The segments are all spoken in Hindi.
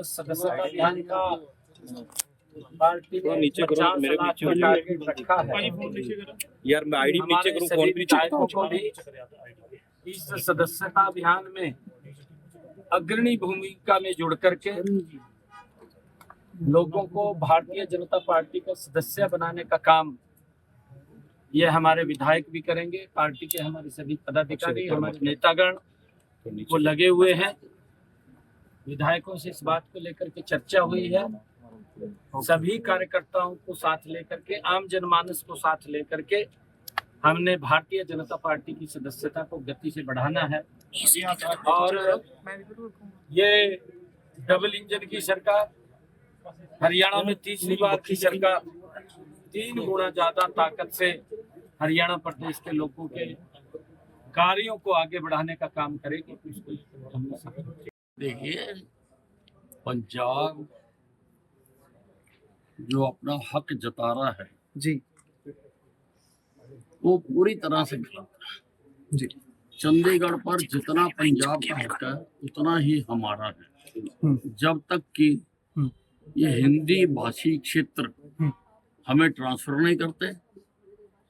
सदस्यता अभियान का पार्टी ने नीचे करो, 50 मेरे लाख नीचे का करो। टारगेट रखा है। यार मैं आईडी नीचे हमारे करूं, सभी फोन भी नीचे विधायकों को भी इस सदस्यता अभियान में अग्रणी भूमिका में जुड़ करके लोगों को भारतीय जनता पार्टी का सदस्य बनाने का काम ये हमारे विधायक भी करेंगे। पार्टी के हमारे सभी पदाधिकारी, हमारे नेतागण वो लगे हुए हैं। विधायकों से इस बात को लेकर के चर्चा हुई है। सभी कार्यकर्ताओं को साथ लेकर के, आम जनमानस को साथ लेकर के हमने भारतीय जनता पार्टी की सदस्यता को गति से बढ़ाना है। और ये डबल इंजन की सरकार, हरियाणा में तीसरी बार की सरकार 3 गुना ज्यादा ताकत से हरियाणा प्रदेश के लोगों के कार्यों को आगे बढ़ाने का काम करेगी। देखिए, पंजाब जो अपना हक जता रहा है जी वो पूरी तरह से गलत है जी। चंडीगढ़ पर जितना पंजाब का हक है उतना ही हमारा है। जब तक कि ये हिंदी भाषी क्षेत्र हमें ट्रांसफर नहीं करते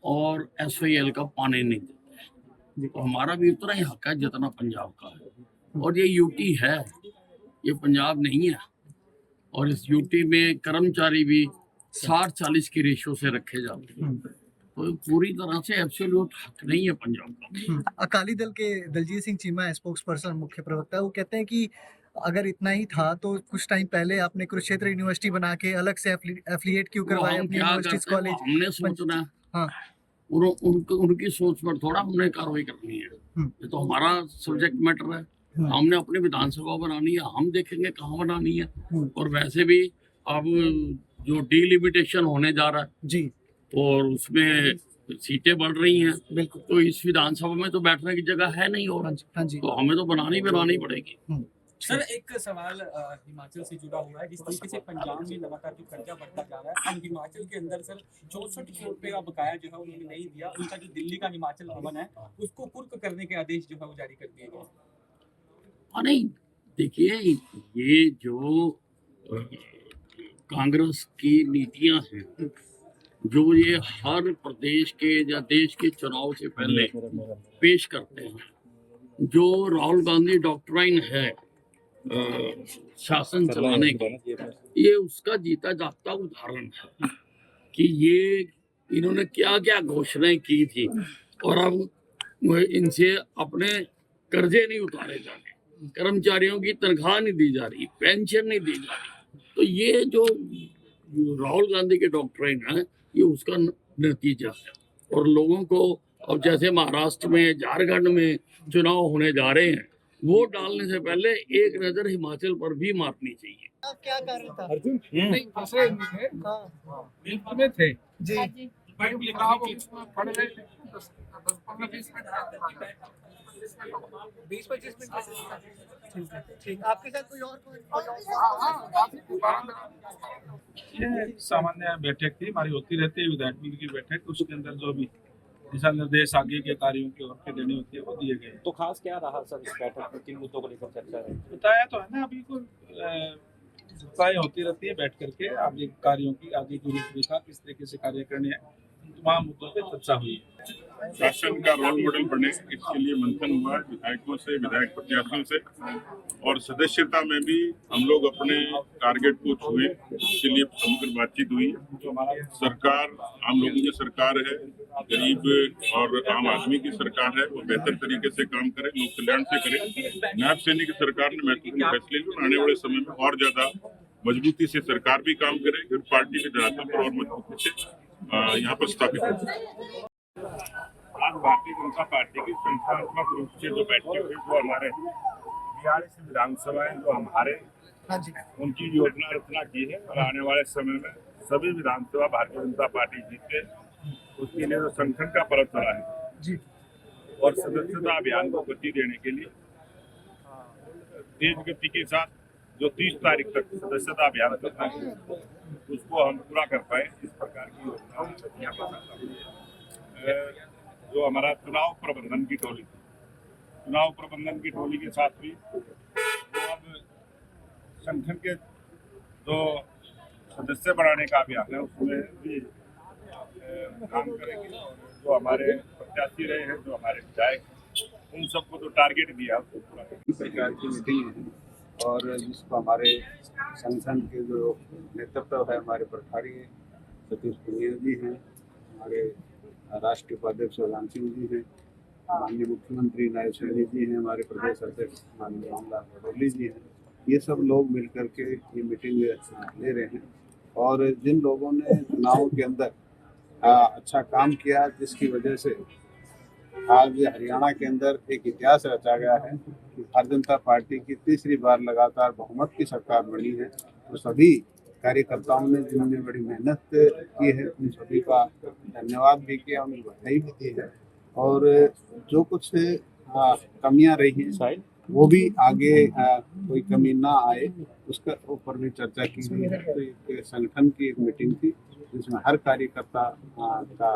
और SYL का पानी नहीं देते, तो हमारा भी उतना ही हक है जितना पंजाब का है। और ये यूटी है, ये पंजाब नहीं है। और इस यूटी में कर्मचारी भी 60-40 की रेशो से रखे जाते हैं, तो पूरी तरह से एब्सोल्यूट हक नहीं है पंजाब का। अकाली दल के दलजीत सिंह चीमा स्पोक्स पर्सन, मुख्य प्रवक्ता, वो कहते हैं कि अगर इतना ही था तो कुछ टाइम पहले आपने कुरुक्षेत्र यूनिवर्सिटी बना के अलग से एफिलिएट क्यों करवाए अपनी यूनिवर्सिटीज कॉलेज। हमने सोचना, हाँ, उनकी सोच पर थोड़ा हमने कार्रवाई करनी है। ये तो हमारा सब्जेक्ट मैटर है। हमने अपनी विधानसभा बनानी है, हम देखेंगे कहाँ बनानी है। और वैसे भी अब जो डिलिमिटेशन होने जा रहा है जी, और उसमें सीटें बढ़ रही हैं, बिल्कुल, तो इस विधानसभा में तो बैठने की जगह है नहीं। और हाँ जी, तो हमें तो बनानी पड़ेगी। सर, एक सवाल हिमाचल से जुड़ा हुआ है। जिस तरीके से पंजाब में लगातार जो कर्जा बढ़ता जा रहा है, अब हिमाचल के अंदर सर 64 करोड़ रुपए का बकाया जो है उन्होंने नहीं दिया। उनका जो दिल्ली का हिमाचल भवन है उसको कुर्क करने के आदेश जो है वो जारी कर दिए गए। नहीं, देखिए, ये जो कांग्रेस की नीतियां हैं, जो ये हर प्रदेश के या देश के चुनाव से पहले पेश करते हैं, जो राहुल गांधी डॉक्ट्राइन है शासन चलाने की, ये उसका जीता जागता उदाहरण है कि ये इन्होंने क्या क्या घोषणाएं की थी और अब इनसे अपने कर्जे नहीं उतारे जा रहे, कर्मचारियों की तनख्वाह नहीं दी जा रही, पेंशन नहीं दी जा रही। तो ये जो राहुल गांधी के डॉक्ट्राइन है, ये उसका नतीजा है। और लोगों को अब जैसे महाराष्ट्र में, झारखंड में चुनाव होने जा रहे हैं, वोट डालने से पहले एक नजर हिमाचल पर भी मारनी चाहिए। क्या कर रहा था अर्जुन नहीं फंसे नहीं थे, बिल्कुल में थे जी। ठीक, आपके साथ कोई और ये सामान्य बैठक थी, हमारी होती रहती है विधायक की बैठक। उसके अंदर जो भी दिशा निर्देश आगे के कार्यों की ओर के देने होती है वो दिए गए। तो खास क्या रहा सर इस बैठक में, किन मुद्दों को लेकर चर्चा रही? बताया तो है ना, अभी को चर्चाएं होती रहती है बैठ करके, आगे कार्यों की, आगे की रूपरेखा, किस तरीके से कार्य करने हैं, तमाम मुद्दों पे चर्चा हुई है। शासन का रोल मॉडल बने, इसके लिए मंथन हुआ है विधायकों से, विधायक प्रत्याशियों से। और सदस्यता में भी हम लोग अपने टारगेट को छुए, इसके लिए समग्र बातचीत हुई। सरकार आम लोगों की सरकार है, गरीब और आम आदमी की सरकार है, वो बेहतर तरीके से काम करे, लोक कल्याण से करे। नायब सैनिक की सरकार ने महत्वपूर्ण फैसले लिए, आने वाले समय में और ज्यादा मजबूती से सरकार भी काम करेगी और पार्टी के धरातल पर और मजबूती से यहाँ पर स्थापित हो। आज भारतीय जनता पार्टी की संस्थात्मक रूप से जो बैठक हुई, वो हमारे 42 विधानसभाएं जो हमारे उनकी योजना रचना की है। और आने वाले समय में सभी विधानसभा भारतीय जनता पार्टी जीते, उसके लिए जो संगठन का पर्व चला है और सदस्यता अभियान को गति देने के लिए तेज गति के साथ जो 30 तारीख तक सदस्यता अभियान करना है, उसको हम पूरा कर पाए, इस प्रकार की योजना। जो हमारा चुनाव प्रबंधन की टोली थी, चुनाव प्रबंधन की टोली के साथ भी वो अब संगठन के जो सदस्य बनाने का अभियान है उसमें भी काम करेंगे। और जो हमारे प्रत्याशी रहे हैं, जो हमारे विधायक, उन सबको जो टारगेट दिया उसको पूरा करेंगे। प्रकार की मीटिंग है और जिसको हमारे संगठन के जो नेतृत्व है, हमारे प्रभारी सतीश पुनिया जी हैं, हमारे राष्ट्रीय उपाध्यक्ष लाल सिंह जी हैं, माननीय मुख्यमंत्री नायब सैनी जी हैं, हमारे प्रदेश अध्यक्ष माननीय रामलाल भड़ोली जी हैं। ये सब लोग मिलकर के ये मीटिंग ले रहे हैं। और जिन लोगों ने चुनाव के अंदर अच्छा काम किया, जिसकी वजह से आज हरियाणा के अंदर एक इतिहास रचा गया है कि भारतीय जनता पार्टी की तीसरी बार लगातार बहुमत की सरकार बनी है, तो सभी कार्यकर्ताओं ने जिन्होंने बड़ी मेहनत की है उन सभी का धन्यवाद भी किया, उन्हें बधाई भी दी है। और जो कुछ कमियां रही हैं वो भी आगे कोई कमी ना आए उसके ऊपर भी चर्चा की गई है। तो एक संगठन की एक मीटिंग थी जिसमें हर कार्यकर्ता का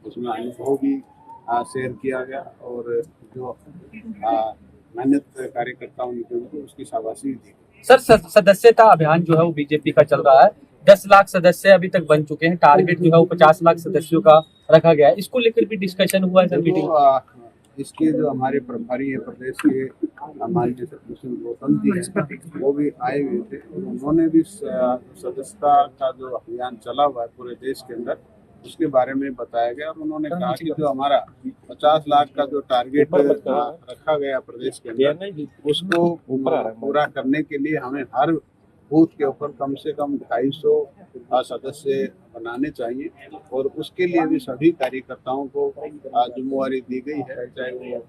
उसमें अनुभव भी शेयर किया गया और जो मेहनत कार्यकर्ताओं ने की उसकी शाबाशी दी। सर सदस्यता अभियान जो है वो बीजेपी का चल रहा है। 10 लाख सदस्य अभी तक बन चुके हैं। टारगेट जो है वो 50 लाख सदस्यों का रखा गया है। इसको लेकर भी डिस्कशन हुआ है सर मीटिंग। इसके जो हमारे प्रभारी है प्रदेश के माननीय सतीश गौतम जी हैं, वो भी आए हुए थे। उन्होंने भी सदस्यता का जो अभियान चला हुआ है पूरे देश के अंदर उसके बारे में बताया गया। और उन्होंने कहा कि जो हमारा 50 लाख का जो टारगेट रखा गया प्रदेश के अंदर उसको पूरा करने के लिए हमें हर बूथ के ऊपर कम से कम 250 सदस्य बनाने चाहिए। और उसके लिए भी सभी कार्यकर्ताओं को जिम्मेवारी दी गई है, चाहे वो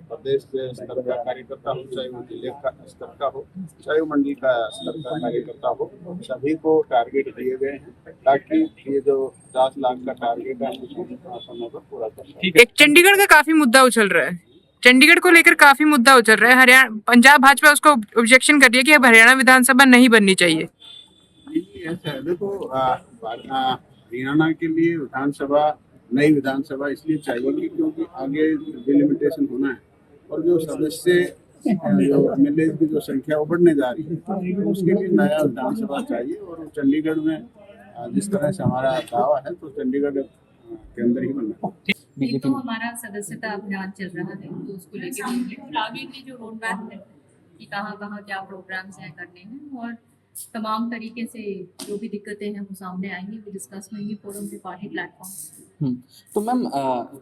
प्रदेश स्तर का कार्यकर्ता हो, चाहे वो जिले का स्तर का हो, चाहे वो मंडल का स्तर का कार्यकर्ता हो, सभी को टारगेट दिए गए हैं ताकि ये जो 50 लाख का टारगेट है उसको समय पर पूरा कर सकें। एक चंडीगढ़ का काफी मुद्दा उछल रहा है। चंडीगढ़ को लेकर काफी मुद्दा उछल रहा है। हरियाणा पंजाब भाजपा उसको ऑब्जेक्शन कर रही है कि अब हरियाणा विधानसभा नहीं बननी चाहिए। ऐसा है, देखो हरियाणा के लिए विधानसभा नई विधानसभा इसलिए चाहिए कि क्योंकि आगे डिलिमिटेशन होना है और जो सदस्य जो एमएलए की जो संख्या वो बढ़ने जा रही है, तो उसके लिए नया विधानसभा चाहिए। और चंडीगढ़ में जिस तरह से हमारा दावा है तो चंडीगढ़ के अंदर ही बनना है। एक तो हमारा सदस्यता अभियान चल रहा है तो उसको लेके और आगे की जो रोड मैप है कि कहाँ कहाँ क्या प्रोग्राम्स हैं करने हैं और तमाम तरीके से जो भी दिक्कतें हैं वो सामने आएंगी, वो डिस्कस होंगी फोरम पे, पार्टी प्लेटफॉर्म। तो मैम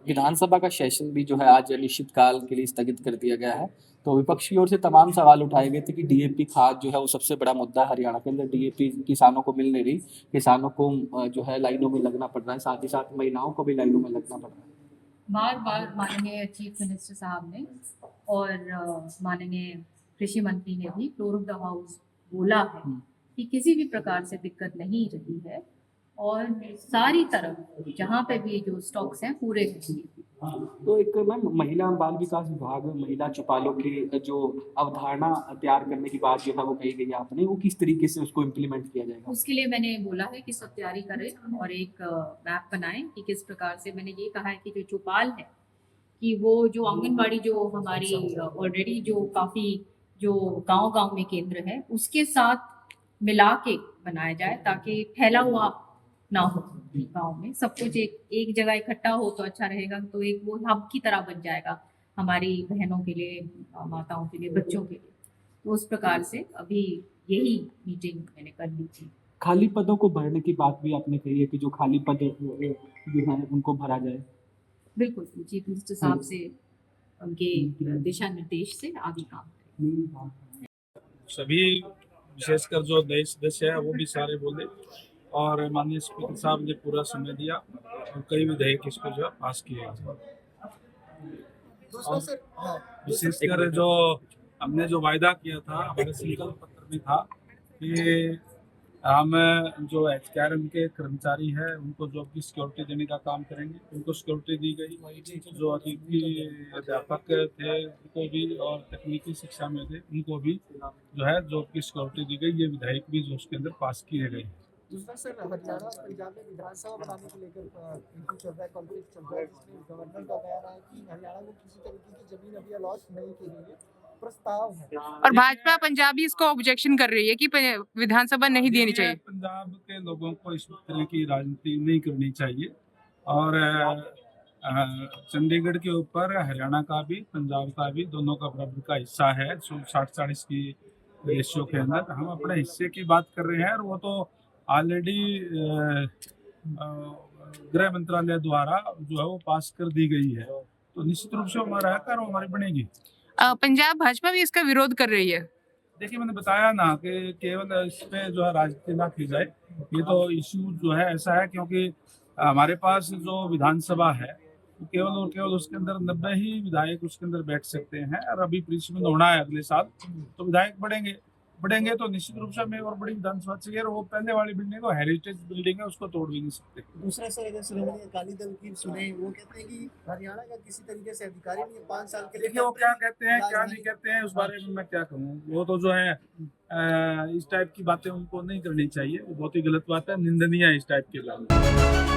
विधानसभा का सेशन भी जो है आज अनिश्चित काल के लिए स्थगित कर दिया गया है। तो विपक्ष की ओर से तमाम सवाल उठाए गए थे कि डीएपी खाद जो है वो सबसे बड़ा मुद्दा है हरियाणा के अंदर। डीएपी किसानों को मिल नहीं रही, किसानों को जो है लाइनों में लगना पड़ रहा है, साथ ही साथ महिलाओं को भी लाइनों में लगना पड़ रहा है। बार बार माननीय चीफ मिनिस्टर साहब ने और माननीय कृषि मंत्री ने भी फ्लोर ऑफ द हाउस बोला है कि किसी भी प्रकार से दिक्कत नहीं रही है और सारी तरफ जहाँ पे भी जो स्टॉक्स हैं पूरे हैं। तो एक मैम महिला बाल विकास विभाग में महिला चौपालों की जो अवधारणा तैयार करने की बात जो है वो कही गई आपने, वो किस तरीके से उसको इम्प्लीमेंट किया जाएगा? उसके लिए मैंने बोला है कि सब तैयारी करें और एक मैप बनाएं कि किस प्रकार से। मैंने ये कहा है कि जो चौपाल है कि वो जो आंगनबाड़ी जो हमारी ऑलरेडी जो काफ़ी जो गांव-गांव में केंद्र है उसके साथ मिला के बनाया जाए ताकि फैला हुआ ना हो गांव में, सब कुछ एक जगह इकट्ठा हो तो अच्छा रहेगा। तो एक वो हब की तरह बन जाएगा हमारी बहनों के लिए, माताओं के लिए, बच्चों के लिए। तो उस प्रकार से अभी यही मीटिंग मैंने कर ली थी। खाली पदों को भरने की बात भी आपने कही है कि जो खाली पद जो है उनको भरा जाए। बिल्कुल, चीफ मिनिस्टर साहब से उनके दिशा निर्देश से आगे काम करें। सभी विशेषकर जो नए सदस्य है वो भी सारे बोले और माननीय स्पीकर साहब ने पूरा समय दिया और कई विधेयक इस पर जो पास किए गए। विशेषकर जो हमने जो वायदा किया था हमारे संकल्प पत्र में था कि हम जो HKRM के कर्मचारी हैं उनको जॉब की सिक्योरिटी देने का काम करेंगे। उनको सिक्योरिटी दी गई। जो अतिथि अध्यापक थे उनको भी और तकनीकी शिक्षा में थे उनको भी जो है जॉब की सिक्योरिटी दी गई। ये विधायक भी जो उसके अंदर पास किए गए। दूसरा सर, हरियाणा पंजाब में विधानसभा बनाने को लेकर चल रहा है, कॉन्फ्लिक्ट चल रहा है, जिसमें गवर्नर का बयान है कि हरियाणा को किसी तरीके की जमीन अभी अलॉट नहीं की गई है प्रस्ताव है। और भाजपा पंजाब भी इसको ऑब्जेक्शन कर रही है कि विधानसभा नहीं देनी चाहिए। पंजाब के लोगों को इस तरह की राजनीति नहीं करनी चाहिए और चंडीगढ़ के ऊपर हरियाणा का भी पंजाब का भी दोनों का बराबर का हिस्सा है। 60-40 की रेशियो के अंदर हम अपने हिस्से की बात कर रहे हैं और वो तो ऑलरेडी गृह मंत्रालय द्वारा जो है वो पास कर दी गई है, तो निश्चित रूप से हमारा हक और हमारी बनेगी। पंजाब भाजपा भी इसका विरोध कर रही है। देखिए मैंने बताया ना कि केवल इस पे जो है राजनीति ना की जाए, ये तो इश्यू जो है ऐसा है क्योंकि हमारे पास जो विधानसभा है केवल और केवल उसके अंदर 90 ही विधायक उसके अंदर बैठ सकते हैं और अभी परिष्कृत होना है अगले साल, तो विधायक बढ़ेंगे तो निश्चित रूप से हमें और बड़ी विधानसभा चाहिए। और वो पहले वाली बिल्डिंग वो हेरिटेज बिल्डिंग है, उसको तोड़ भी नहीं सकते। दूसरा सर अगर श्रोमणी अकाली दल की सुने, वो कहते हैं कि हरियाणा का किसी तरीके से अधिकारी नहीं है 5 साल के लिए। देखिए वो क्या कहते हैं क्या नहीं कहते हैं उस बारे में मैं क्या कहूँ, वो तो जो है इस टाइप की बातें उनको नहीं करनी चाहिए, वो बहुत ही गलत बात है, निंदनीय है इस टाइप की बात।